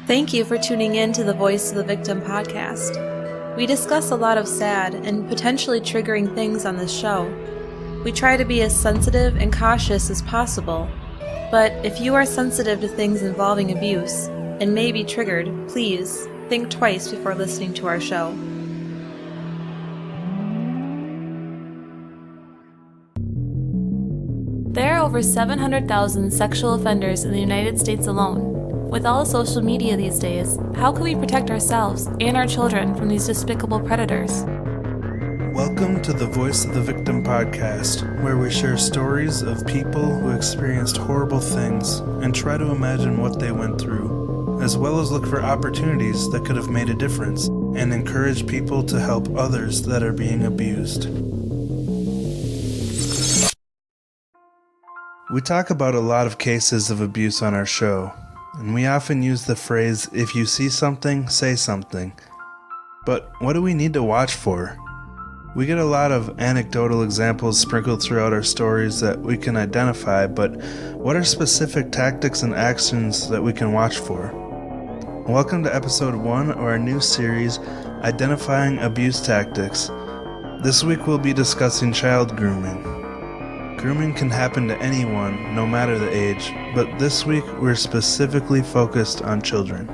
Thank you for tuning in to the Voice of the Victim podcast. We discuss a lot of sad and potentially triggering things on this show. We try to be as sensitive and cautious as possible, but if you are sensitive to things involving abuse and may be triggered, please think twice before listening to our show. There are over 700,000 sexual offenders in the United States alone. With all social media these days, how can we protect ourselves and our children from these despicable predators? Welcome to the Voice of the Victim podcast, where we share stories of people who experienced horrible things and try to imagine what they went through, as well as look for opportunities that could have made a difference and encourage people to help others that are being abused. We talk about a lot of cases of abuse on our show, and we often use the phrase, if you see something, say something. But what do we need to watch for? We get a lot of anecdotal examples sprinkled throughout our stories that we can identify, but what are specific tactics and actions that we can watch for? Welcome to episode 1 of our new series, Identifying Abuse Tactics. This week we'll be discussing child grooming. Grooming can happen to anyone, no matter the age, but this week we're specifically focused on children.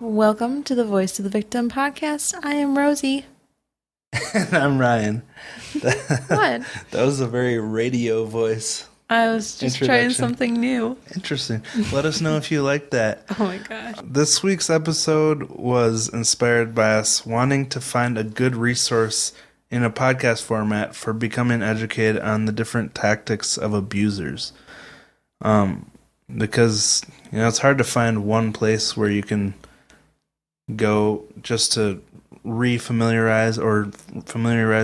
Welcome to the Voice of the Victim podcast. I am Rosie. And I'm Ryan. What? That was a very radio voice. I was just trying something new. Interesting. Let us know if you like that. Oh my gosh. This week's episode was inspired by us wanting to find a good resource in a podcast format for becoming educated on the different tactics of abusers. Because, it's hard to find one place where you can go just to familiarize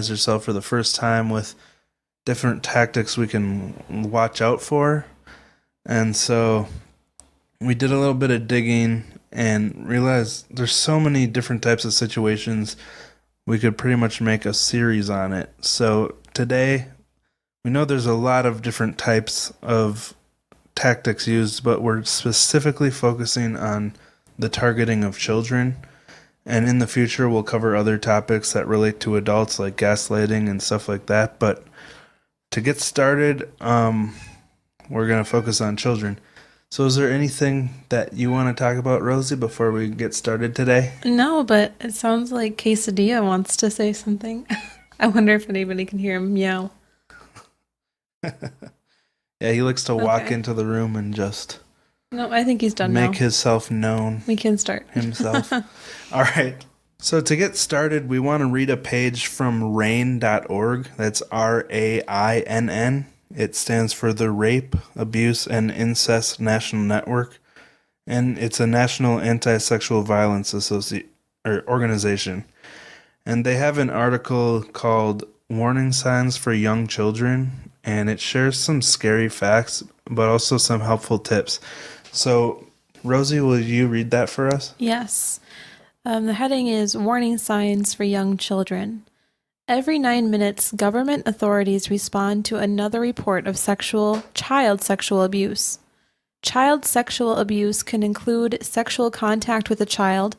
yourself for the first time with different tactics we can watch out for. And so we did a little bit of digging and realized there's so many different types of situations we could pretty much make a series on it. So today, we know there's a lot of different types of tactics used, but we're specifically focusing on the targeting of children. And in the future, we'll cover other topics that relate to adults, like gaslighting and stuff like that. But to get started, we're going to focus on children. So is there anything that you want to talk about, Rosie, before we get started today? No, but it sounds like Quesadilla wants to say something. I wonder if anybody can hear him meow. Yeah, he likes to walk into the room and just... No, I think he's done make himself known. We can start. Himself. All right. So to get started, we want to read a page from RAINN.org. That's RAINN. It stands for the Rape, Abuse, and Incest National Network, and it's a national anti-sexual violence organization. And they have an article called Warning Signs for Young Children, and it shares some scary facts, but also some helpful tips. So, Rosie, will you read that for us? Yes. The heading is Warning Signs for Young Children. Every 9 minutes, government authorities respond to another report of child sexual abuse. Child sexual abuse can include sexual contact with a child,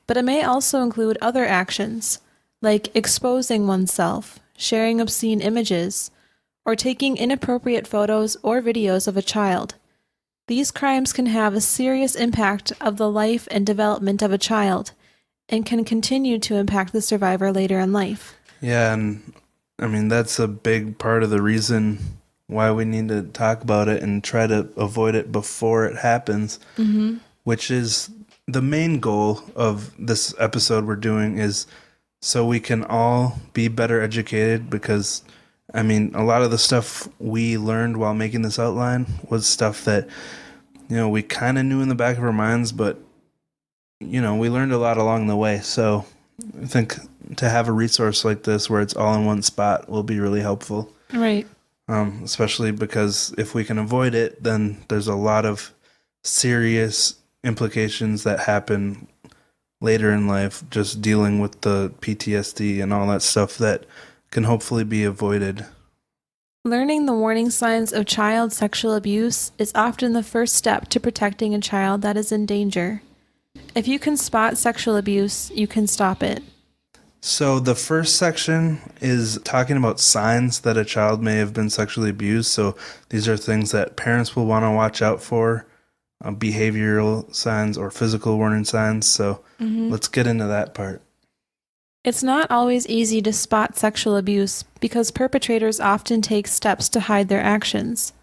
but it may also include other actions, like exposing oneself, sharing obscene images, or taking inappropriate photos or videos of a child. These crimes can have a serious impact of the life and development of a child, and can continue to impact the survivor later in life. Yeah, and that's a big part of the reason why we need to talk about it and try to avoid it before it happens, which is the main goal of this episode we're doing, is so we can all be better educated, because, a lot of the stuff we learned while making this outline was stuff that, we kind of knew in the back of our minds, but, we learned a lot along the way. So I think to have a resource like this where it's all in one spot will be really helpful. Right. Especially because if we can avoid it, then there's a lot of serious implications that happen later in life, just dealing with the PTSD and all that stuff that can hopefully be avoided. Learning the warning signs of child sexual abuse is often the first step to protecting a child that is in danger. If you can spot sexual abuse, you can stop it. So the first section is talking about signs that a child may have been sexually abused. So these are things that parents will want to watch out for, behavioral signs or physical warning signs. So let's get into that part. It's not always easy to spot sexual abuse because perpetrators often take steps to hide their actions.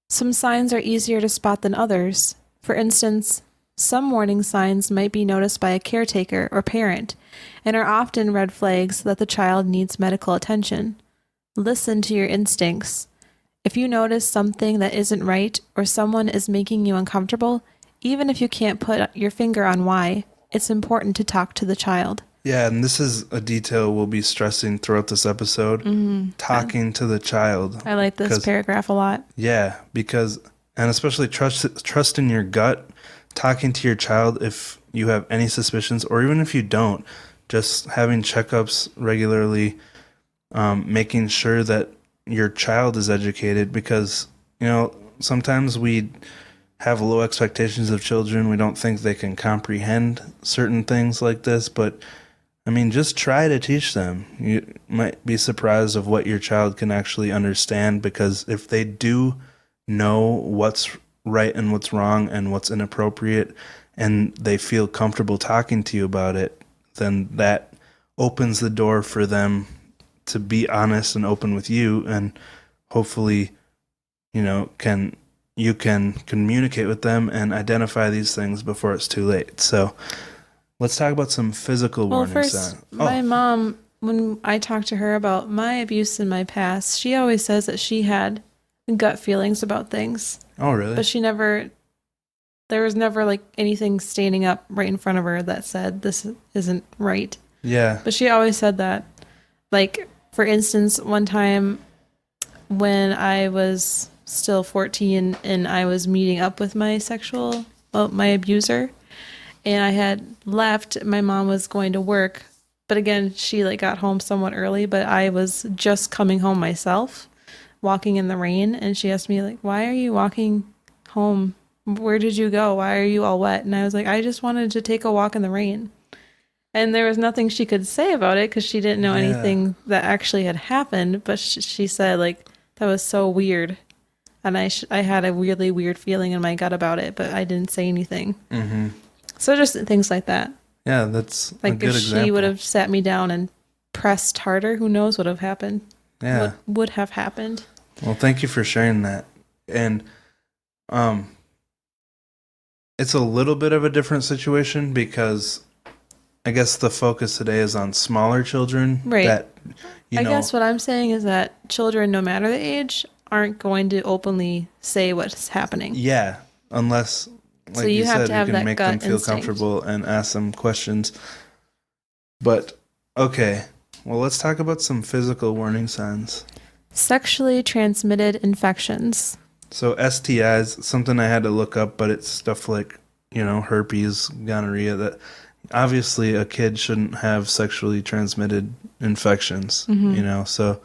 Some signs are easier to spot than others. For instance, some warning signs might be noticed by a caretaker or parent and are often red flags that the child needs medical attention. Listen to your instincts. If you notice something that isn't right or someone is making you uncomfortable, even if you can't put your finger on why, it's important to talk to the child. Yeah, and this is a detail we'll be stressing throughout this episode. Talking to the child. I like this paragraph a lot. Yeah, because, and especially trust in your gut, talking to your child if you have any suspicions, or even if you don't, just having checkups regularly, making sure that your child is educated, because, sometimes we have low expectations of children. We don't think they can comprehend certain things like this, but just try to teach them. You might be surprised of what your child can actually understand, because if they do know what's right and what's wrong and what's inappropriate, and they feel comfortable talking to you about it, then that opens the door for them to be honest and open with you, and hopefully, you can communicate with them and identify these things before it's too late. So let's talk about some physical warning signs. My mom, when I talk to her about my abuse in my past, she always says that she had gut feelings about things. Oh, really? But there was never like anything standing up right in front of her that said this isn't right. Yeah. But she always said that. Like, for instance, one time when I was still 14 and I was meeting up with my abuser, and I had left, my mom was going to work, but again, she got home somewhat early, but I was just coming home myself, walking in the rain, and she asked me, why are you walking home? Where did you go? Why are you all wet? And I was like, I just wanted to take a walk in the rain. And there was nothing she could say about it because she didn't know anything that actually had happened, but she said, that was so weird. And I had a really weird feeling in my gut about it, but I didn't say anything. Mm-hmm. So just things like that. Yeah, that's a good if example. She would have sat me down and pressed harder, who knows what would have happened. Yeah. What would have happened. Well, thank you for sharing that. And it's a little bit of a different situation because I guess the focus today is on smaller children. Right. I guess what I'm saying is that children, no matter the age, aren't going to openly say what's happening. Yeah, unless, like you said, you can make them feel comfortable and ask them questions. But, okay, well, let's talk about some physical warning signs. Sexually transmitted infections. So STIs, something I had to look up, but it's stuff like, herpes, gonorrhea, that obviously a kid shouldn't have sexually transmitted infections, so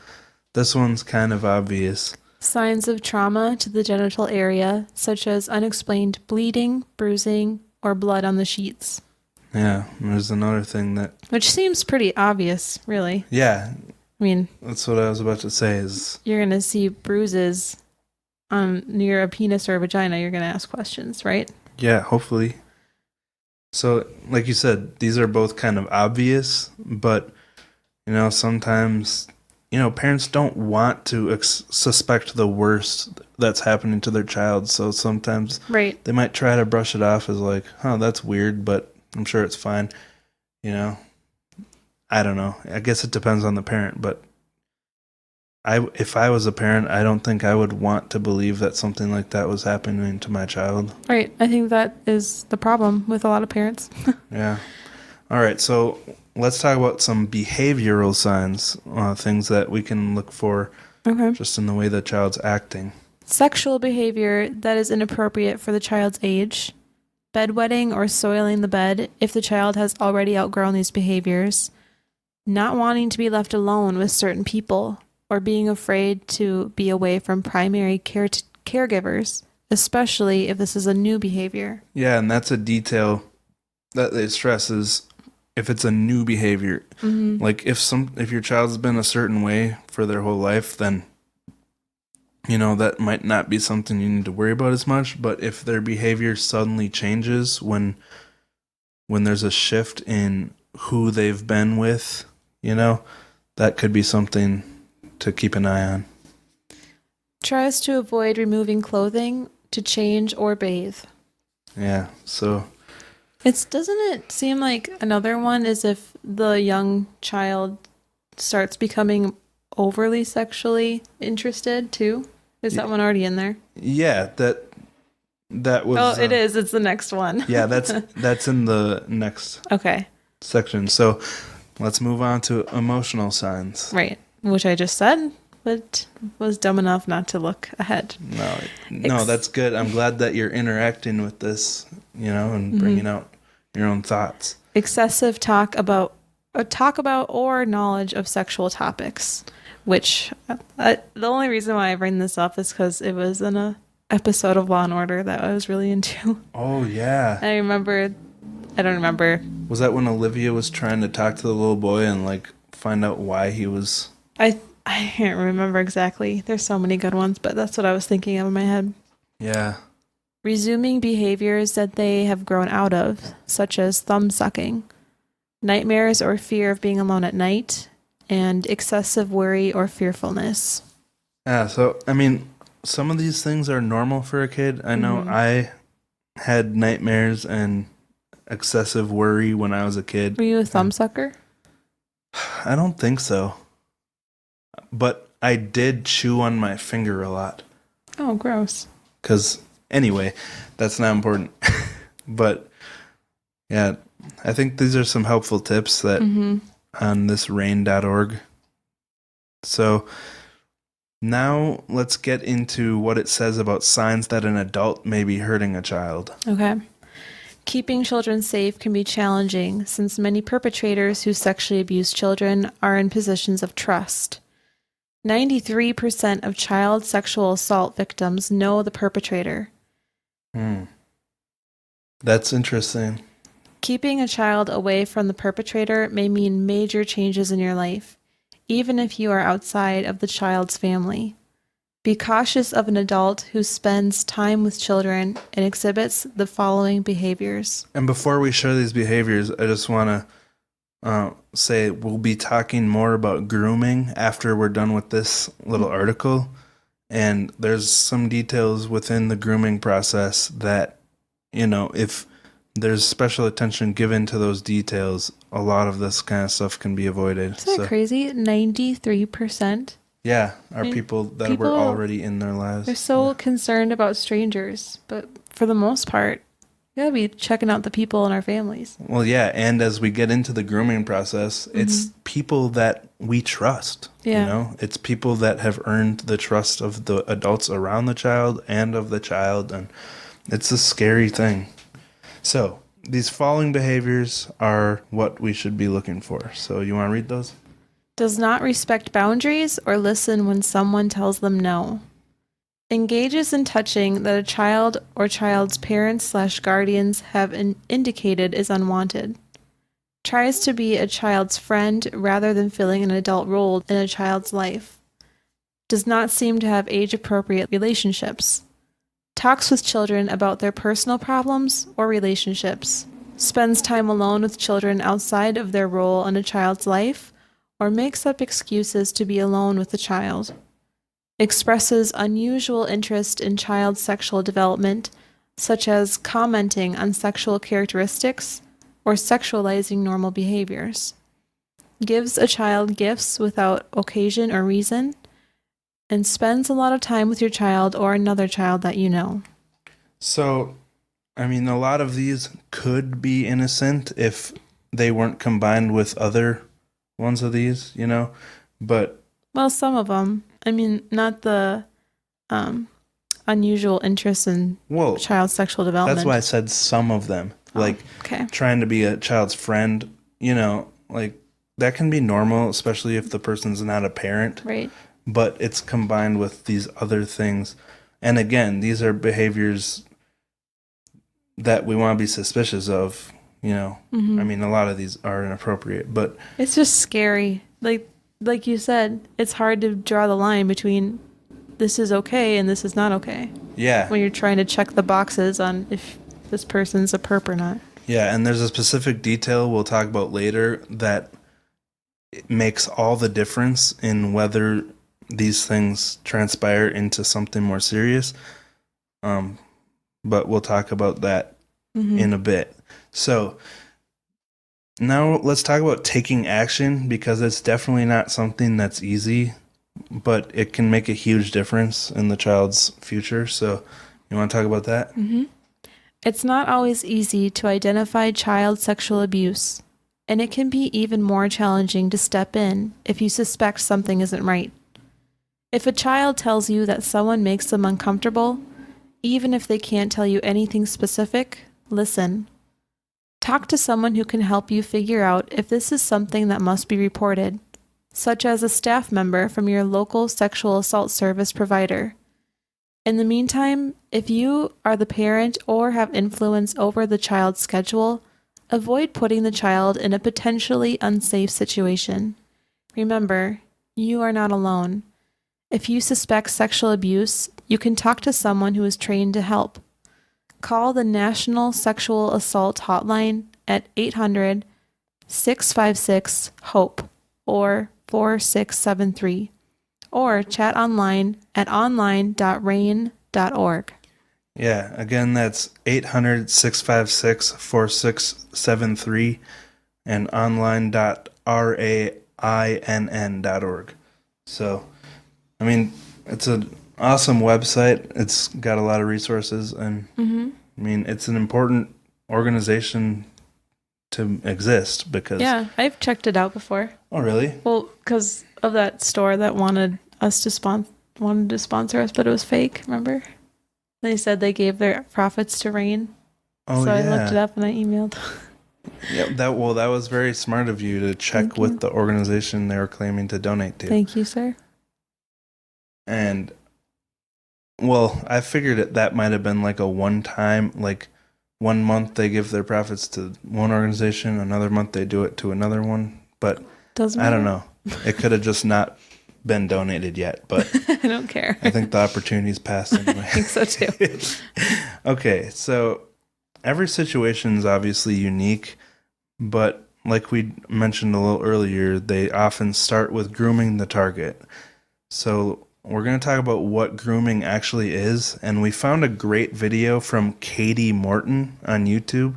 this one's kind of obvious. Signs of trauma to the genital area, such as unexplained bleeding, bruising, or blood on the sheets. Yeah, there's another thing which seems pretty obvious, really. Yeah. That's what I was about to say is... You're going to see bruises near a penis or a vagina. You're going to ask questions, right? Yeah, hopefully. So, like you said, these are both kind of obvious, but, sometimes... parents don't want to suspect the worst that's happening to their child, so sometimes they might try to brush it off as that's weird, but I'm sure it's fine. I don't know. I guess it depends on the parent, but if I was a parent, I don't think I would want to believe that something like that was happening to my child. Right. I think that is the problem with a lot of parents. Yeah. All right, so let's talk about some behavioral signs, things that we can look for just in the way the child's acting. Sexual behavior that is inappropriate for the child's age, bedwetting or soiling the bed if the child has already outgrown these behaviors, not wanting to be left alone with certain people, or being afraid to be away from primary caregivers, especially if this is a new behavior. Yeah, and that's a detail that they stress is if it's a new behavior. Like if your child's been a certain way for their whole life, then that might not be something you need to worry about as much. But if their behavior suddenly changes when there's a shift in who they've been with, that could be something to keep an eye on. Tries to avoid removing clothing to change or bathe. Yeah, so Doesn't it seem like another one is if the young child starts becoming overly sexually interested too? Is that one already in there? yeah, that was. Oh, it is. It's the next one. Yeah, that's in the next Okay. section. So let's move on to emotional signs. Right. Which I just said, but was dumb enough not to look ahead. No, that's good. I'm glad that you're interacting with this, and bringing out your own thoughts. Excessive talk about or knowledge of sexual topics, which the only reason why I bring this up is because it was in a episode of Law and Order that I was really into. Oh yeah. I don't remember. Was that when Olivia was trying to talk to the little boy and find out why he was? I can't remember exactly. There's so many good ones, but that's what I was thinking of in my head. Yeah. Resuming behaviors that they have grown out of, such as thumb sucking, nightmares or fear of being alone at night, and excessive worry or fearfulness. Yeah, so some of these things are normal for a kid. I know I had nightmares and excessive worry when I was a kid. Were you a thumb sucker? I don't think so. But I did chew on my finger a lot. Oh, gross. Anyway, that's not important. But yeah, I think these are some helpful tips that on this rain.org. So now let's get into what it says about signs that an adult may be hurting a child. Okay. Keeping children safe can be challenging since many perpetrators who sexually abuse children are in positions of trust. 93% of child sexual assault victims know the perpetrator. That's interesting. Keeping a child away from the perpetrator may mean major changes in your life, even if you are outside of the child's family. Be cautious of an adult who spends time with children and exhibits the following behaviors. And before we share these behaviors, I just want to say we'll be talking more about grooming after we're done with this little article. And there's some details within the grooming process that, if there's special attention given to those details, a lot of this kind of stuff can be avoided. Isn't that crazy? 93%? Yeah, are people that were already in their lives. They're so concerned about strangers, but for the most part, you gotta be checking out the people in our families. Well, yeah, and as we get into the grooming process, it's people that we trust. Yeah. It's people that have earned the trust of the adults around the child and of the child, and it's a scary thing. So, these following behaviors are what we should be looking for. So, you want to read those? Does not respect boundaries or listen when someone tells them no. Engages in touching that a child or child's parents/guardians have indicated is unwanted. Tries to be a child's friend rather than filling an adult role in a child's life. Does not seem to have age-appropriate relationships. Talks with children about their personal problems or relationships. Spends time alone with children outside of their role in a child's life, or makes up excuses to be alone with the child. Expresses unusual interest in child sexual development, such as commenting on sexual characteristics or sexualizing normal behaviors. Gives a child gifts without occasion or reason, and spends a lot of time with your child or another child that you know. So, a lot of these could be innocent if they weren't combined with other ones of these, but... Well, some of them. Not the unusual interest in child sexual development. That's why I said some of them. Okay. Trying to be a child's friend, that can be normal, especially if the person's not a parent. Right. but it's combined with these other things. And again, these are behaviors that we want to be suspicious of, you know. I mean, a lot of these are inappropriate, but It's just scary. Like you said, it's hard to draw the line between this is okay and this is not okay yeah. when you're trying to check the boxes on if this person's a perp or not. Yeah, and there's a specific detail we'll talk about later that it makes all the difference in whether these things transpire into something more serious. But we'll talk about that in a bit. So now let's talk about taking action, because it's definitely not something that's easy, but it can make a huge difference in the child's future. So you want to talk about that? It's not always easy to identify child sexual abuse, and it can be even more challenging to step in if you suspect something isn't right. If a child tells you that someone makes them uncomfortable, even if they can't tell you anything specific, listen. Talk to someone who can help you figure out if this is something that must be reported, such as a staff member from your local sexual assault service provider. In the meantime, if you are the parent or have influence over the child's schedule, avoid putting the child in a potentially unsafe situation. Remember, you are not alone. If you suspect sexual abuse, you can talk to someone who is trained to help. Call the National Sexual Assault Hotline at 800-656-HOPE or 4673, or chat online at online.rain.org. Yeah, again, that's 800-656-4673 and online.rainn.org. So, I mean, it's an awesome website. It's got a lot of resources, and I mean, it's an important organization to exist because... Yeah, I've checked it out before. Oh, really? Well, because of that store that wanted to sponsor us, but it was fake, remember? They said they gave their profits to Rain. Oh, so yeah. I looked it up and I emailed. Yeah, that was very smart of you to check with the organization they were claiming to donate to. Thank you, sir. And, well, I figured that might have been like a one-time, like 1 month they give their profits to one organization, another month they do it to another one. But Doesn't I don't matter. know. It could have just not been donated yet, but I don't care. I think the opportunity's passed anyway. I think so too. Okay, so every situation is obviously unique, but like we mentioned a little earlier, they often start with grooming the target. So we're going to talk about what grooming actually is, and we found a great video from Kati Morton on YouTube.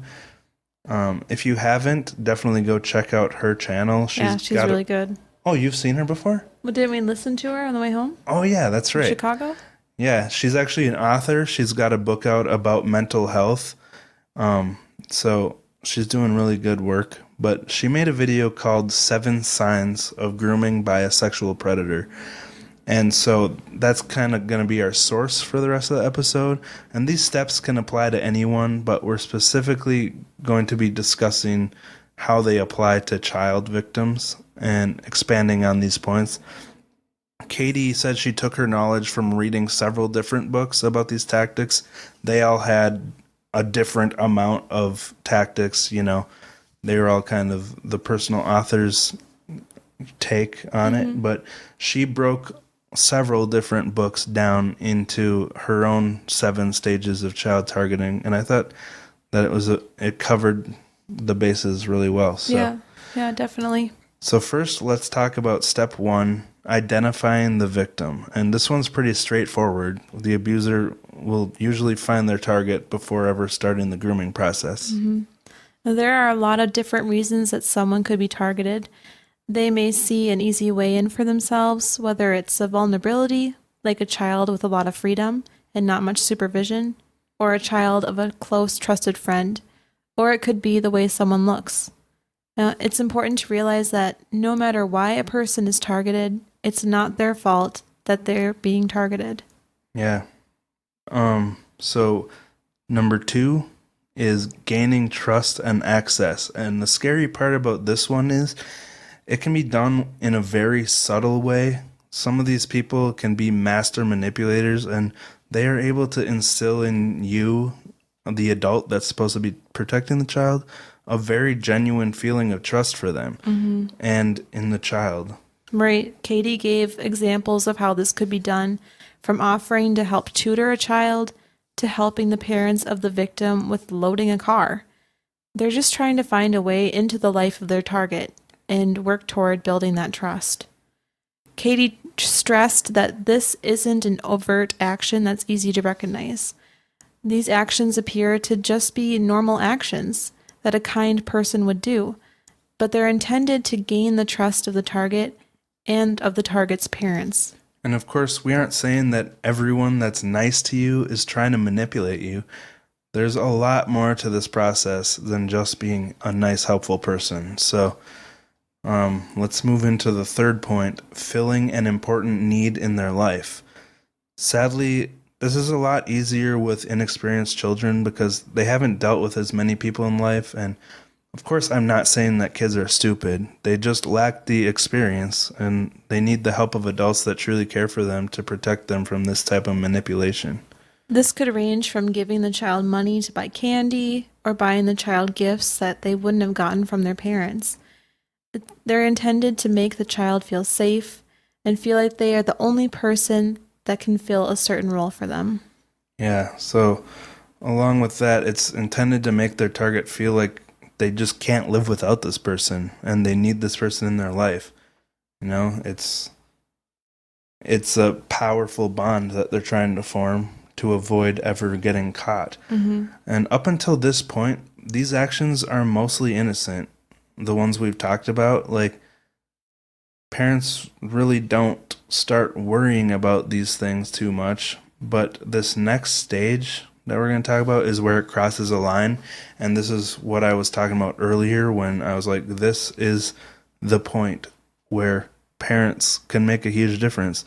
If you haven't, definitely go check out her channel. She's really good. Oh, you've seen her before? Well, didn't we listen to her on the way home? Oh, yeah, that's right. Chicago? Yeah, she's actually an author. She's got a book out about mental health. So she's doing really good work. But she made a video called 7 Signs of Grooming by a Sexual Predator. And so that's kind of going to be our source for the rest of the episode. And these steps can apply to anyone, but we're specifically going to be discussing how they apply to child victims and expanding on these points. Kati said she took her knowledge from reading several different books about these tactics. They all had a different amount of tactics, you know. They were all kind of the personal author's take on it, but she broke several different books down into her own 7 stages of child targeting, and I thought that it covered the bases really well. So, yeah, definitely. So first, let's talk about step 1, identifying the victim. And this one's pretty straightforward. The abuser will usually find their target before ever starting the grooming process. There are a lot of different reasons that someone could be targeted. They may see an easy way in for themselves, whether it's a vulnerability, like a child with a lot of freedom and not much supervision, or a child of a close, trusted friend, or it could be the way someone looks. Now, it's important to realize that no matter why a person is targeted, it's not their fault that they're being targeted. Yeah. So number 2 is gaining trust and access. And the scary part about this one is it can be done in a very subtle way. some of these people can be master manipulators, and they are able to instill in you, the adult that's supposed to be protecting the child, a very genuine feeling of trust for them and in the child. Right. Katie gave examples of how this could be done, from offering to help tutor a child to helping the parents of the victim with loading a car. They're just trying to find a way into the life of their target and work toward building that trust. Katie stressed that this isn't an overt action that's easy to recognize. These actions appear to just be normal actions that a kind person would do, but they're intended to gain the trust of the target and of the target's parents. And of course, we aren't saying that everyone that's nice to you is trying to manipulate you. There's a lot more to this process than just being a nice, helpful person. So let's move into the third point, filling an important need in their life. Sadly, this is a lot easier with inexperienced children because they haven't dealt with as many people in life. And of course, I'm not saying that kids are stupid. They just lack the experience, and they need the help of adults that truly care for them to protect them from this type of manipulation. This could range from giving the child money to buy candy or buying the child gifts that they wouldn't have gotten from their parents. They're intended to make the child feel safe and feel like they are the only person that can fill a certain role for them. Yeah, so along with that, it's intended to make their target feel like they just can't live without this person and they need this person in their life. You know, it's a powerful bond that they're trying to form to avoid ever getting caught. And up until this point, these actions are mostly innocent. The ones we've talked about, like, parents really don't start worrying about these things too much. But this next stage that we're going to talk about is where it crosses a line. And this is what I was talking about earlier when I was like, this is the point where parents can make a huge difference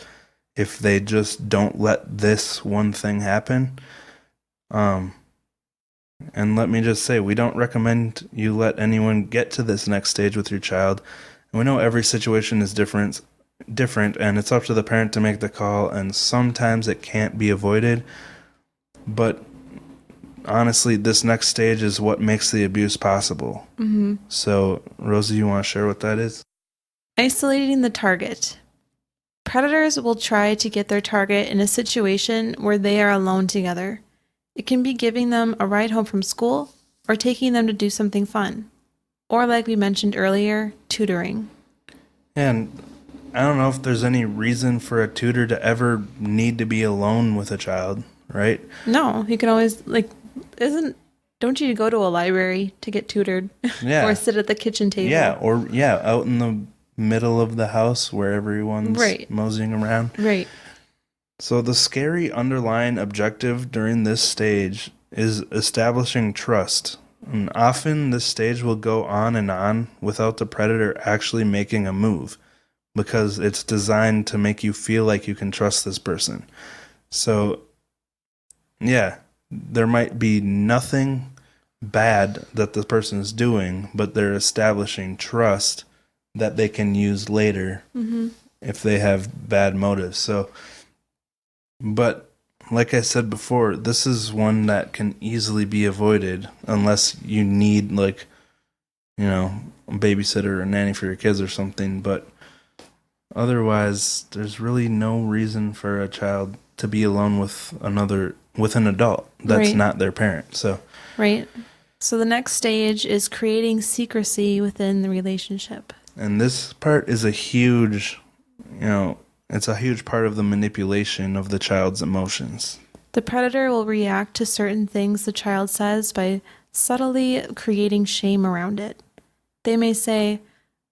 if they just don't let this one thing happen. And let me just say, we don't recommend you let anyone get to this next stage with your child. And we know every situation is different, and it's up to the parent to make the call, and sometimes it can't be avoided. But honestly, this next stage is what makes the abuse possible. So, Rosie, you want to share what that is? Isolating the target. Predators will try to get their target in a situation where they are alone together. It can be giving them a ride home from school or taking them to do something fun. Or, like we mentioned earlier, tutoring. And I don't know if there's any reason for a tutor to ever need to be alone with a child, right? No, you can always, don't you go to a library to get tutored? Yeah. Or sit at the kitchen table? Yeah, out in the middle of the house where everyone's moseying around. Right. So the scary underlying objective during this stage is establishing trust. And often this stage will go on and on without the predator actually making a move, because it's designed to make you feel like you can trust this person. So, yeah, there might be nothing bad that the person is doing, but they're establishing trust that they can use later if they have bad motives. So, but like I said before, this is one that can easily be avoided unless you need, like, you know, a babysitter or a nanny for your kids or something. But otherwise, there's really no reason for a child to be alone with an adult that's not their parent. So So the next stage is creating secrecy within the relationship. And this part is a huge, it's a huge part of the manipulation of the child's emotions. The predator will react to certain things the child says by subtly creating shame around it. They may say,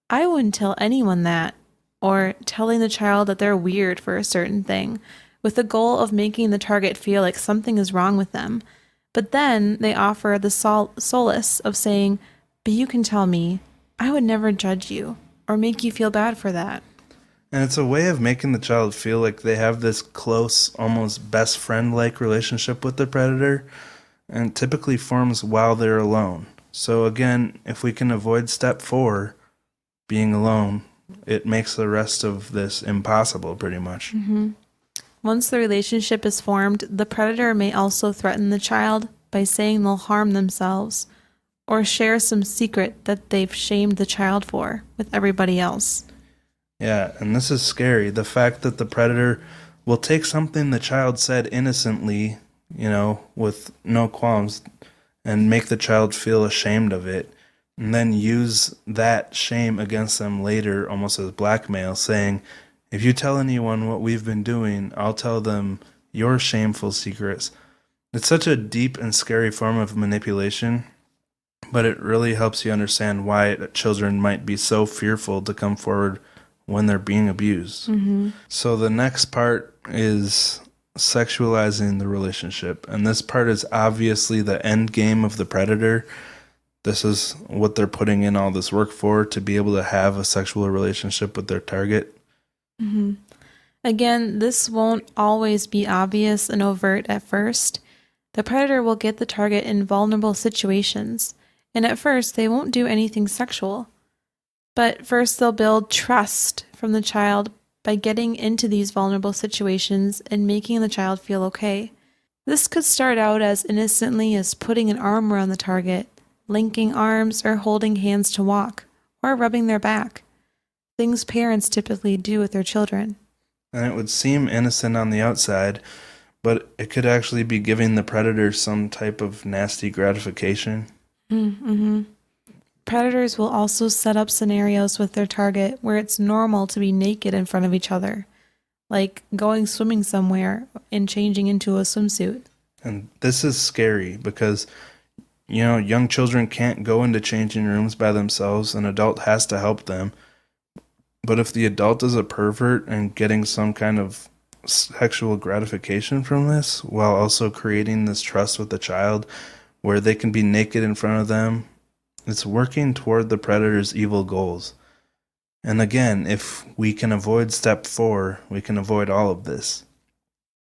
"I wouldn't tell anyone that," or telling the child that they're weird for a certain thing, with the goal of making the target feel like something is wrong with them. But then they offer the solace of saying, "But you can tell me, I would never judge you or make you feel bad for that." And it's a way of making the child feel like they have this close, almost best friend-like relationship with the predator, and typically forms while they're alone. So again, if we can avoid step 4, being alone, it makes the rest of this impossible, pretty much. Once the relationship is formed, the predator may also threaten the child by saying they'll harm themselves or share some secret that they've shamed the child for with everybody else. Yeah, and this is scary. The fact that the predator will take something the child said innocently, with no qualms, and make the child feel ashamed of it, and then use that shame against them later almost as blackmail, saying, if you tell anyone what we've been doing, I'll tell them your shameful secrets. It's such a deep and scary form of manipulation, but it really helps you understand why children might be so fearful to come forward when they're being abused. So the next part is sexualizing the relationship. And this part is obviously the end game of the predator. This is what they're putting in all this work for, to be able to have a sexual relationship with their target. Again, this won't always be obvious and overt at first. The predator will get the target in vulnerable situations, and at first they won't do anything sexual. But first they'll build trust from the child by getting into these vulnerable situations and making the child feel okay. This could start out as innocently as putting an arm around the target, linking arms or holding hands to walk, or rubbing their back. Things parents typically do with their children. And it would seem innocent on the outside, but it could actually be giving the predator some type of nasty gratification. Predators will also set up scenarios with their target where it's normal to be naked in front of each other, like going swimming somewhere and changing into a swimsuit. And this is scary because, young children can't go into changing rooms by themselves. An adult has to help them. But if the adult is a pervert and getting some kind of sexual gratification from this, while also creating this trust with the child where they can be naked in front of them, it's working toward the predator's evil goals. And again, if we can avoid step 4, we can avoid all of this.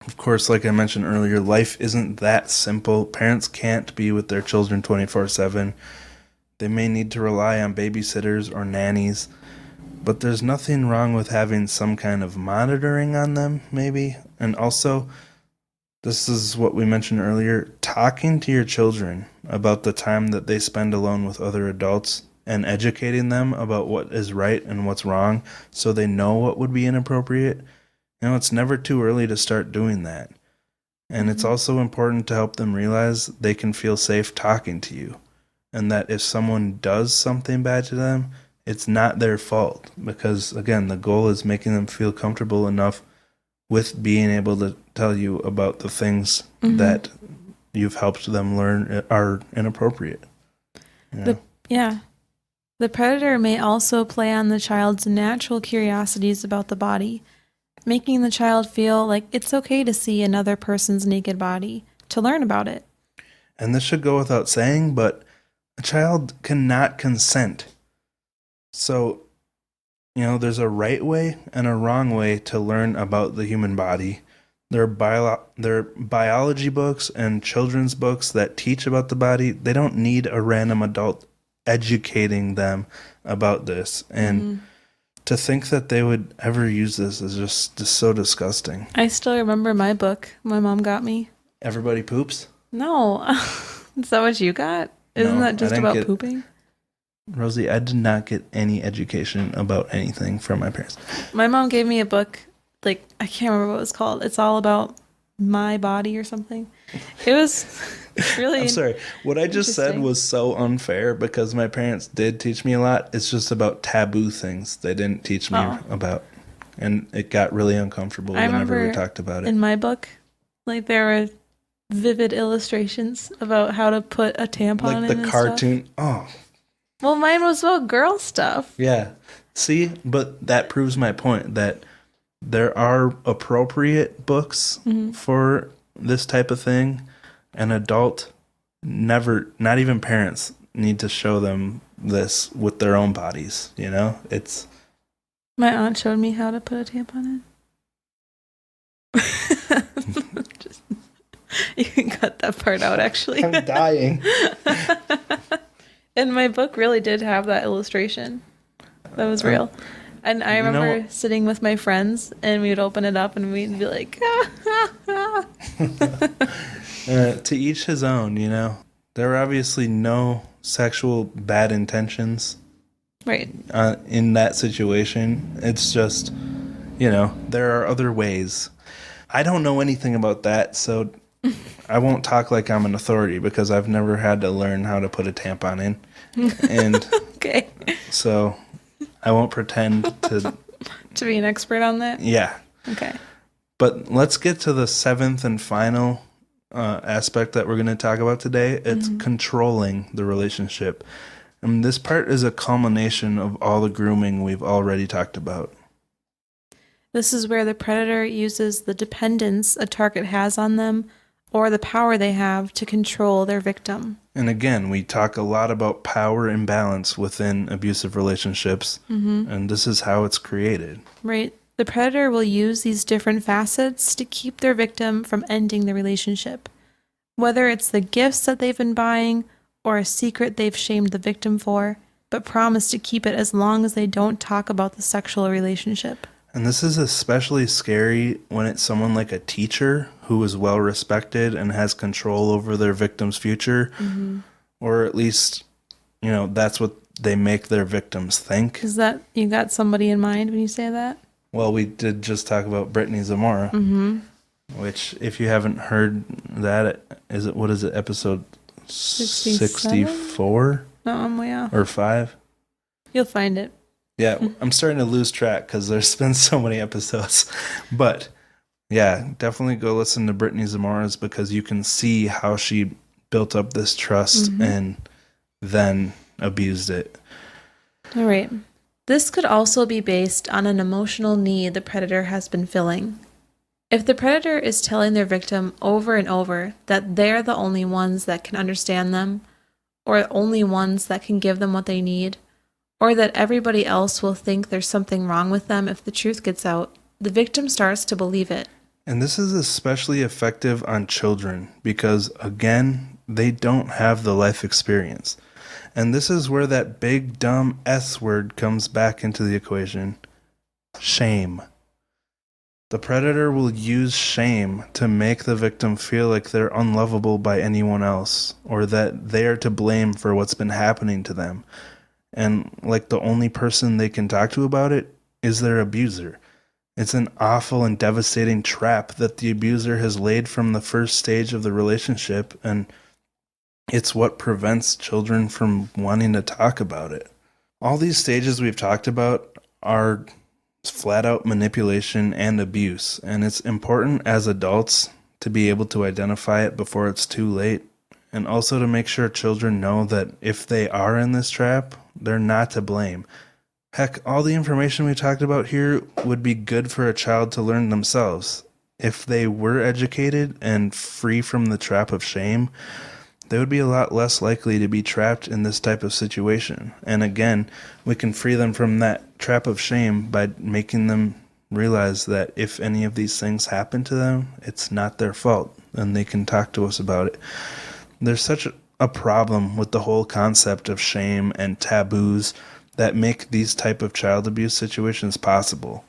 Of course, like I mentioned earlier, life isn't that simple. Parents can't be with their children 24/7. They may need to rely on babysitters or nannies. But there's nothing wrong with having some kind of monitoring on them, maybe. And also, this is what we mentioned earlier, talking to your children about the time that they spend alone with other adults and educating them about what is right and what's wrong so they know what would be inappropriate. It's never too early to start doing that. And it's also important to help them realize they can feel safe talking to you. And that if someone does something bad to them, it's not their fault, because again, the goal is making them feel comfortable enough with being able to tell you about the things that you've helped them learn are inappropriate. The predator may also play on the child's natural curiosities about the body, making the child feel like it's okay to see another person's naked body, to learn about it. And this should go without saying, but a child cannot consent. So, there's a right way and a wrong way to learn about the human body. There are biology books and children's books that teach about the body. They don't need a random adult educating them about this. And to think that they would ever use this is just so disgusting. I still remember my book my mom got me. Everybody poops? No. Is that what you got? Isn't that just about pooping? Rosie, I did not get any education about anything from my parents. My mom gave me a book, I can't remember what it was called. It's all about my body or something. It was really I'm sorry. What I just said was so unfair because my parents did teach me a lot. It's just about taboo things they didn't teach me about. And it got really uncomfortable whenever we talked about it. In my book, there were vivid illustrations about how to put a tampon in the cartoon. Stuff. Oh. Well, mine was about girl stuff. Yeah. See, but that proves my point that there are appropriate books for this type of thing. An adult not even parents need to show them this with their own bodies, It's my aunt showed me how to put a tampon in. You can cut that part out, actually. I'm dying. And my book really did have that illustration. That was real. And I You know, remember sitting with my friends, and we would open it up, and we'd be like, to each his own, you know. There are obviously no sexual bad intentions right. in that situation. It's just, you know, there are other ways. I don't know anything about that, so I won't talk like I'm an authority because I've never had to learn how to put a tampon in. And Okay. so I won't pretend to. To be an expert on that? Yeah. Okay. But let's get to the seventh and final aspect that we're going to talk about today. It's controlling the relationship. And this part is a culmination of all the grooming we've already talked about. This is where the predator uses the dependence a target has on them or the power they have to control their victim. And again, we talk a lot about power imbalance within abusive relationships, and this is how it's created. Right. The predator will use these different facets to keep their victim from ending the relationship. Whether it's the gifts that they've been buying or a secret they've shamed the victim for, but promise to keep it as long as they don't talk about the sexual relationship. And this is especially scary when it's someone like a teacher who is well respected and has control over their victim's future, or at least, you know, that's what they make their victims think. Is that, you got somebody in mind when you say that? Well, we did just talk about Brittany Zamora, which, if you haven't heard that, what is it, episode 64? No, I'm way off. Or 5? You'll find it. Yeah, I'm starting to lose track because there's been so many episodes. But yeah, definitely go listen to Brittany Zamora's because you can see how she built up this trust and then abused it. All right. This could also be based on an emotional need the predator has been filling. If the predator is telling their victim over and over that they're the only ones that can understand them, or only ones that can give them what they need, or that everybody else will think there's something wrong with them if the truth gets out, the victim starts to believe it. And this is especially effective on children because, again, they don't have the life experience. And this is where that big, dumb S word comes back into the equation. Shame. The predator will use shame to make the victim feel like they're unlovable by anyone else, or that they are to blame for what's been happening to them. And like the only person they can talk to about it is their abuser. It's an awful and devastating trap that the abuser has laid from the first stage of the relationship, and it's what prevents children from wanting to talk about it. All these stages we've talked about are flat out manipulation and abuse, and it's important as adults to be able to identify it before it's too late, and also to make sure children know that if they are in this trap, they're not to blame. Heck, all the information we talked about here would be good for a child to learn themselves. If they were educated and free from the trap of shame, they would be a lot less likely to be trapped in this type of situation. And again, we can free them from that trap of shame by making them realize that if any of these things happen to them, it's not their fault, and they can talk to us about it. There's such a problem with the whole concept of shame and taboos that make these type of child abuse situations possible.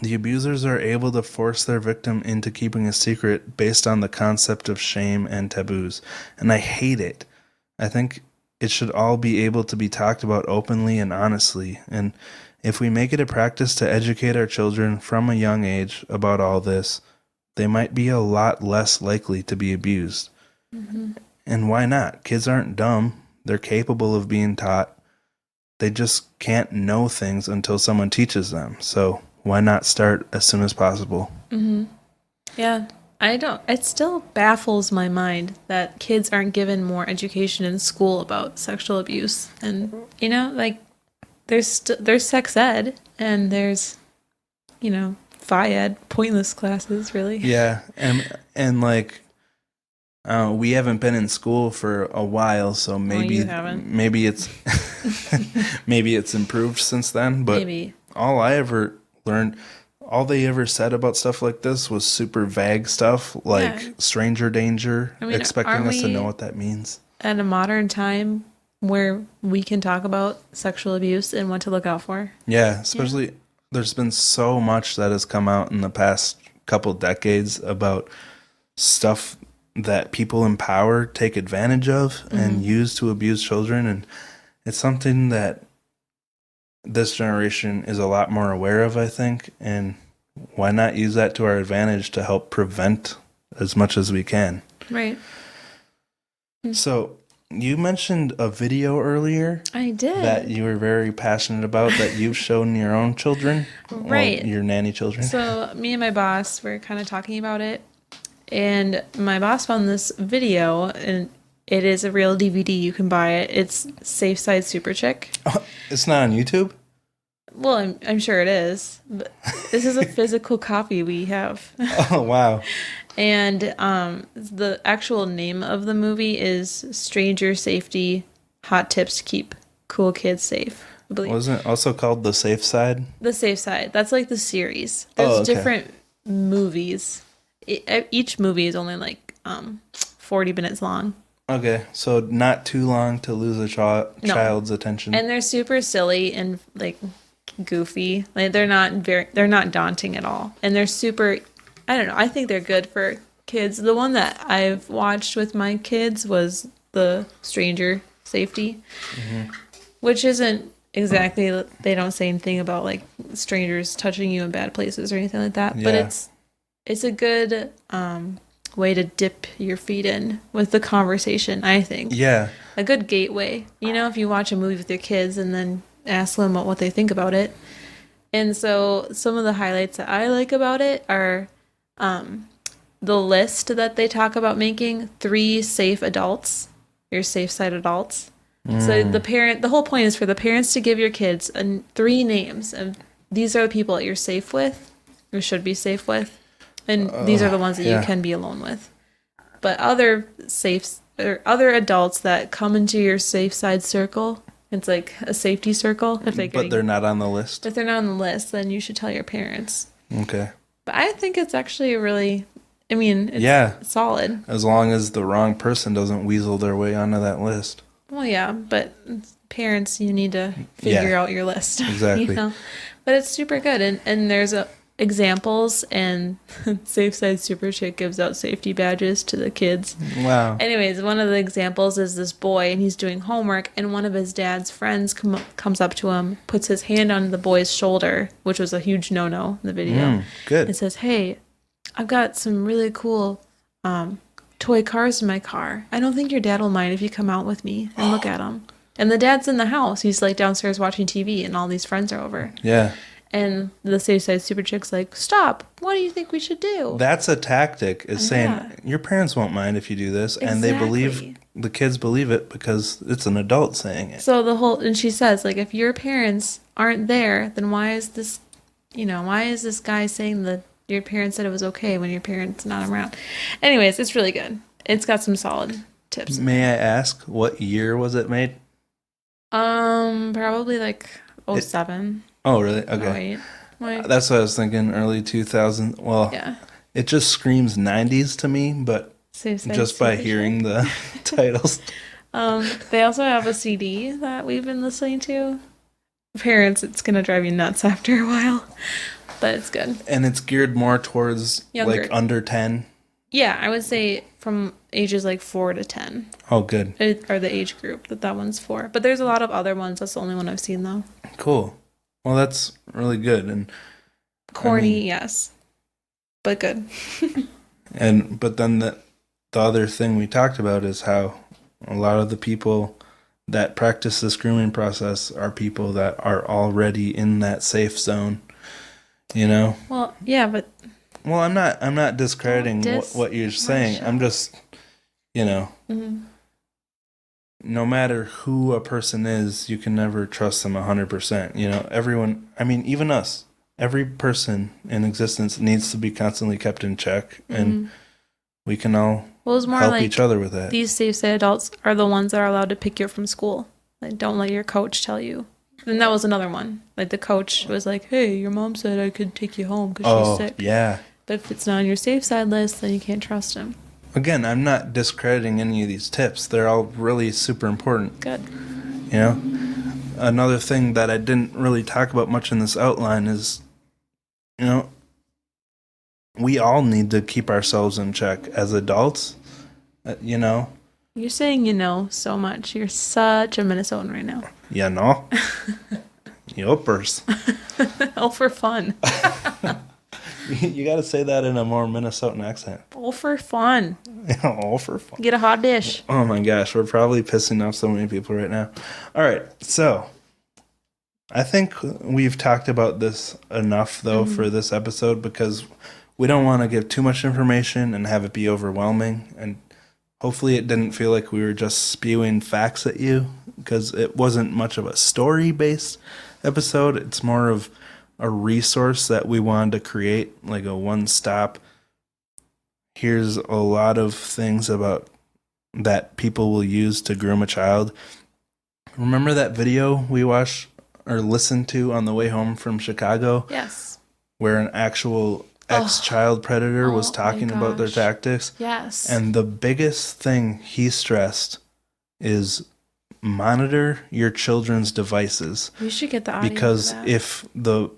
The abusers are able to force their victim into keeping a secret based on the concept of shame and taboos, and I hate it. I think it should all be able to be talked about openly and honestly, and if we make it a practice to educate our children from a young age about all this, they might be a lot less likely to be abused. And why not? Kids aren't dumb. They're capable of being taught. They just can't know things until someone teaches them. So why not start as soon as possible? Yeah. It still baffles my mind that kids aren't given more education in school about sexual abuse. And, you know, like, there's sex ed, and there's, you know, phi ed, pointless classes, really. Yeah, and like, we haven't been in school for a while, so maybe you haven't. maybe it's maybe it's improved since then. But Maybe. all I ever learned, all they ever said about stuff like this was super vague stuff, like Yeah. stranger danger, I mean, expecting are us to we- know what that means. At a modern time where we can talk about sexual abuse and what to look out for. Yeah, especially there's been so much that has come out in the past couple decades about stuff that people in power take advantage of and use to abuse children, and it's something that this generation is a lot more aware of, I think, and why not use that to our advantage to help prevent as much as we can. Right. So you mentioned a video earlier. I did. That you were very passionate about, that you've shown your own children. Right. Well, your nanny children. So me and my boss were kind of talking about it, and my boss found this video, and it is a real DVD. You can buy it. It's Safe Side Super Chick. Oh, it's not on YouTube? Well, I'm sure it is, but this is a physical copy we have. Oh, wow. And the actual name of the movie is Stranger Safety: Hot Tips to Keep Cool Kids Safe, I believe. Wasn't it also called The Safe Side? The Safe Side. That's like the series. There's different movies. Each movie is only like 40 minutes long. Okay, so not too long to lose a child's attention. And they're super silly and like goofy. Like they're not daunting at all. And they're super, I don't know, I think they're good for kids. The one that I've watched with my kids was the Stranger Safety, which isn't exactly, they don't say anything about like strangers touching you in bad places or anything like that. Yeah. But it's a good way to dip your feet in with the conversation, I think. Yeah. A good gateway. You know, if you watch a movie with your kids and then ask them what they think about it. And so some of the highlights that I like about it are the list that they talk about making 3 safe adults, your safe side adults. So the whole point is for the parents to give your kids 3 names, and these are the people that you're safe with, or should be safe with, and these are the ones that you can be alone with. But other adults that come into your safe side circle, it's like a safety circle. But they're not on the list? If they're not on the list, then you should tell your parents. Okay. But I think it's actually it's solid. As long as the wrong person doesn't weasel their way onto that list. Well, yeah, but parents, you need to figure out your list. Exactly. You know? But it's super good. And there's examples, and Safe Side Super Chick gives out safety badges to the kids. Wow. Anyways, one of the examples is this boy, and he's doing homework, and one of his dad's friends comes up to him, puts his hand on the boy's shoulder, which was a huge no-no in the video. Good. And says, "Hey, I've got some really cool toy cars in my car. I don't think your dad will mind if you come out with me and look at them." And the dad's in the house. He's like downstairs watching TV, and all these friends are over. Yeah. And the Safe Side Super Chick's like, "Stop. What do you think we should do?" That's a tactic, is saying, your parents won't mind if you do this. Exactly. And they believe, the kids believe it because it's an adult saying it. So and she says, like, if your parents aren't there, then why is this guy saying that your parents said it was okay when your parents not around? Anyways, it's really good. It's got some solid tips. May I ask, what year was it made? Probably like 07. Oh, really? Okay. Wait. That's what I was thinking, early 2000. Well, Yeah. it just screams 90s to me, but just by hearing the titles. They also have a CD that we've been listening to. Parents, it's going to drive you nuts after a while, but it's good. And it's geared more towards Younger. like under 10. Yeah, I would say from ages like 4 to 10. Oh, good. Are the age group that one's for. But there's a lot of other ones. That's the only one I've seen, though. Cool. Well, that's really good. And corny, yes, but good. But then the other thing we talked about is how a lot of the people that practice this grooming process are people that are already in that safe zone, you know? Well, yeah, but well, I'm not discrediting what you're saying. I'm just, no matter who a person is, you can never trust them 100%. You know, everyone, I mean, even us, every person in existence needs to be constantly kept in check, and we can all help each other with that. These safe side adults are the ones that are allowed to pick you up from school. Like, don't let your coach tell you. And that was another one. Like, the coach was like, "Hey, your mom said I could take you home because she's sick." Yeah. But if it's not on your safe side list, then you can't trust him. again, I'm not discrediting any of these tips. They're all really super important. Good. You know, another thing that I didn't really talk about much in this outline is, you know, we all need to keep ourselves in check as adults. You know. You're saying so much. You're such a Minnesotan right now. You know. Yopers. Oh, for fun. You got to say that in a more Minnesotan accent. Oh, for fun. Oh, for fun. Get a hot dish. Oh my gosh, we're probably pissing off so many people right now. All right, so I think we've talked about this enough, though, for this episode, because we don't want to give too much information and have it be overwhelming. And hopefully it didn't feel like we were just spewing facts at you, because it wasn't much of a story-based episode. It's more of a resource that we wanted to create, like a one-stop. Here's a lot of things about that people will use to groom a child. Remember that video we watched or listened to on the way home from Chicago? Yes. Where an actual ex-child predator was talking about their tactics? Yes. And the biggest thing he stressed is monitor your children's devices. We should get the audio because for that. if the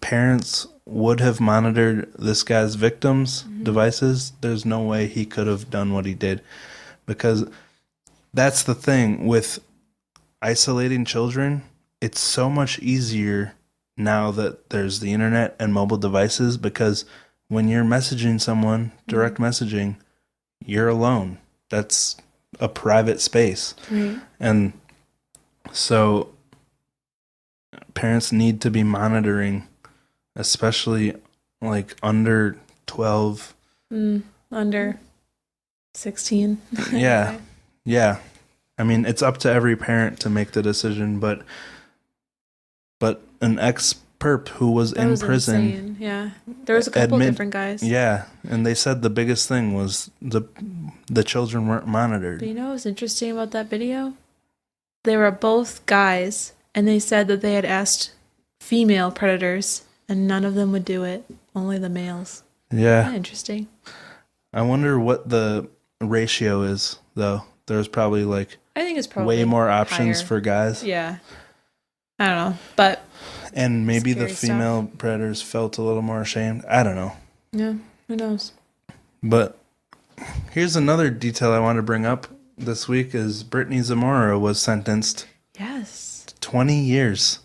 parents would have monitored this guy's victims' devices, there's no way he could have done what he did. Because that's the thing with isolating children. It's so much easier now that there's the internet and mobile devices, because when you're messaging someone, direct messaging, you're alone. That's a private space. Right. And so parents need to be monitoring, especially like under 12. Under 16. Yeah. Okay. Yeah. I mean, it's up to every parent to make the decision, but an ex-perp who was That in was prison. insane. Yeah. There was a couple different guys. Yeah, and they said the biggest thing was the children weren't monitored. But you know what's interesting about that video? They were both guys, and they said that they had asked female predators, and none of them would do it. Only the males. Yeah. Interesting. I wonder what the ratio is, though. There's probably like I think it's probably way more options higher. for guys. Yeah. I don't know, but And maybe the Scary female predators felt a little more ashamed. I don't know. yeah, who knows? But here's another detail I want to bring up this week is Brittany Zamora was sentenced Yes. to 20 years.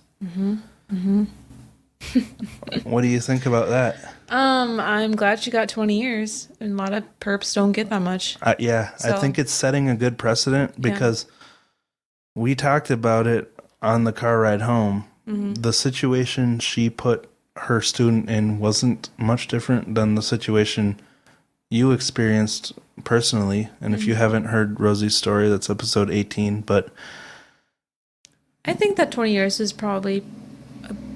What do you think about that? I'm glad she got 20 years. And a lot of perps don't get that much. I So- think it's setting a good precedent because we talked about it on the car ride home. The situation she put her student in wasn't much different than the situation you experienced personally. And if you haven't heard Rosie's story, that's episode 18. But I think that 20 years is probably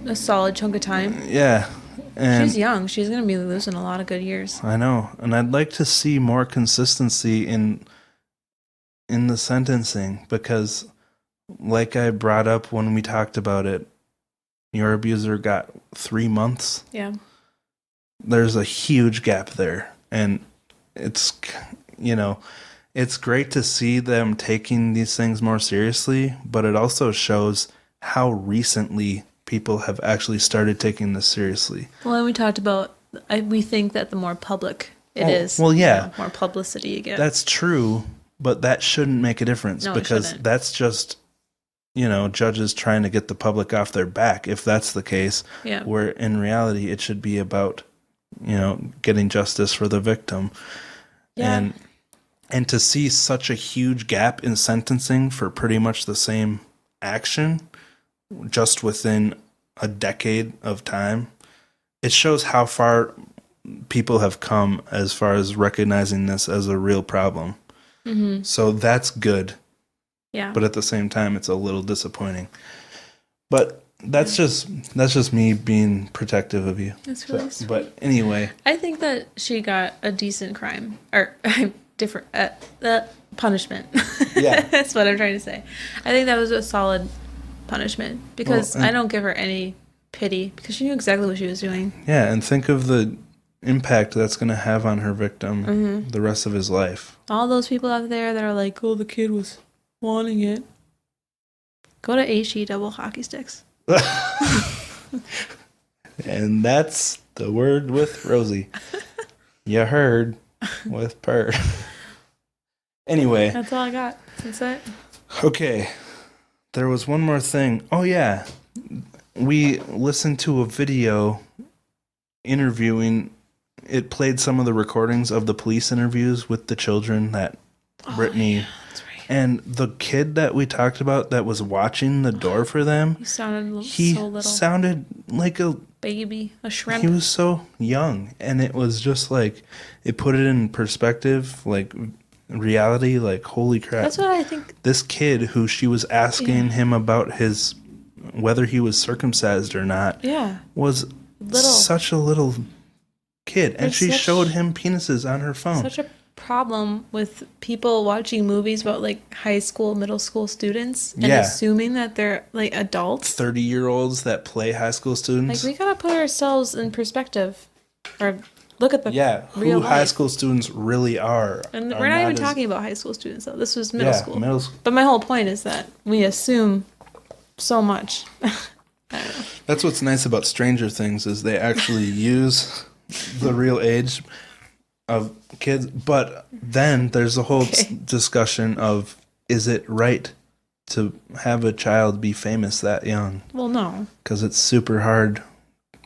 a solid chunk of time. yeah, and She's young. She's going to be losing a lot of good years. I know, and I'd like to see more consistency in the sentencing, because like I brought up when we talked about it, your abuser got 3 months. Yeah. There's a huge gap there, and it's it's great to see them taking these things more seriously, but it also shows how recently people have actually started taking this seriously. Well, and we talked about, we think that the more public it is, well, yeah. more publicity you get. That's true, but that shouldn't make a difference, No, it because shouldn't. that's just, judges trying to get the public off their back, if that's the case. Yeah. Where in reality, it should be about, getting justice for the victim. Yeah. And to see such a huge gap in sentencing for pretty much the same action, just within a decade of time, it shows how far people have come as far as recognizing this as a real problem. Mm-hmm. So that's good. Yeah. But at the same time, it's a little disappointing. But that's just me being protective of you. That's really sweet. But anyway, I think that she got a decent crime, or different punishment. Yeah. That's what I'm trying to say. I think that was a solid punishment, because Well, I don't give her any pity, because she knew exactly what she was doing. yeah, and think of the impact that's going to have on her victim the rest of his life. All those people out there that are like, oh, the kid was wanting it. Go to HE double hockey sticks. And that's the word with Rosie. You heard with purr. Anyway. That's all I got. That's it. Okay. There was one more thing. Oh, yeah. We listened to a video interviewing. It played some of the recordings of the police interviews with the children that Brittany... Yeah, that's right. And the kid that we talked about that was watching the door for them... He sounded He so little. sounded like a... Baby. A shrimp. He was so young. And it was just like... It put it in perspective, like... reality, like, holy crap. That's what I think. This kid who she was asking him about his whether he was circumcised or not was such a little kid, and she showed him penises on her phone. Such a problem with people watching movies about like high school, middle school students and assuming that they're like adults, 30-year-olds that play high school students. Like, we gotta put ourselves in perspective, or look at the real who high school students really are. And we're not even talking about high school students, though. This was middle school. Middle school. But my whole point is that we assume so much. I don't know. That's what's nice about Stranger Things is they actually use the real age of kids. But then there's a whole discussion of, is it right to have a child be famous that young? Well, no. Because it's super hard.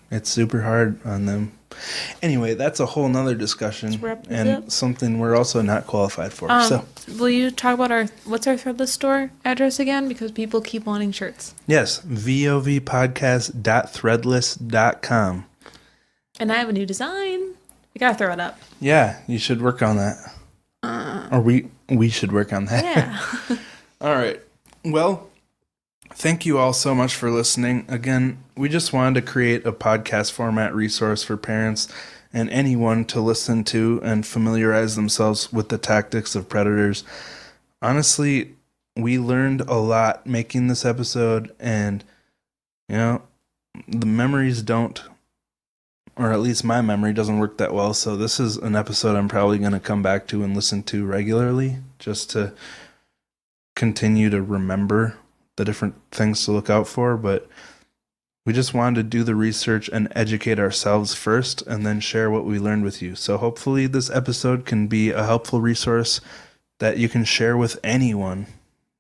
It's super hard on them. Anyway, that's a whole nother discussion and something we're also not qualified for. So, will you talk about what's our Threadless store address again? Because people keep wanting shirts. Yes, vovpodcast.threadless.com. And I have a new design. We gotta throw it up. Yeah, you should work on that. Or we should work on that. Yeah. All right. Well, thank you all so much for listening. Again, we just wanted to create a podcast format resource for parents and anyone to listen to and familiarize themselves with the tactics of predators. Honestly, we learned a lot making this episode, and, you know, the memories don't, or at least my memory doesn't work that well, so this is an episode I'm probably going to come back to and listen to regularly just to continue to remember the different things to look out for. But we just wanted to do the research and educate ourselves first and then share what we learned with you. So hopefully this episode can be a helpful resource that you can share with anyone,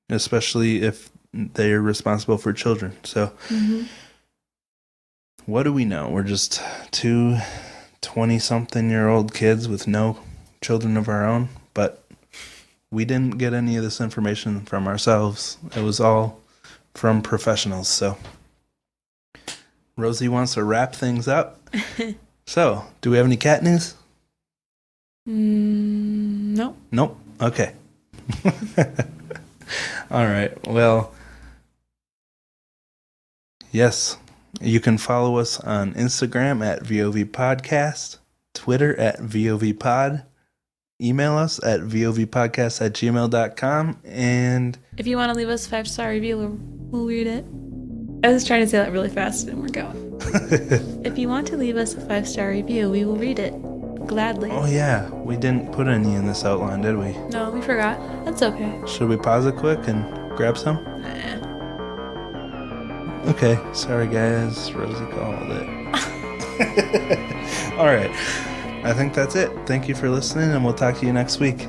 especially if they're responsible for children. So what do we know? We're just two 20-something-year-old kids with no children of our own, but we didn't get any of this information from ourselves. It was all from professionals. So Rosie wants to wrap things up. So, do we have any cat news? Nope. Nope. Okay. All right. Well, yes, you can follow us on Instagram at VOV Podcast, Twitter at VOV Pod, email us at vovpodcast@gmail.com, and if you want to leave us a 5-star review, we'll read it. I was trying to say that really fast, it didn't work out. If you want to leave us a 5-star review, we will read it gladly. Oh yeah, we didn't put any in this outline, did we? No, we forgot. That's okay. Should we pause it quick and grab some? Nah. Okay, sorry guys, Rosie called it. All right, I think that's it. Thank you for listening, and we'll talk to you next week.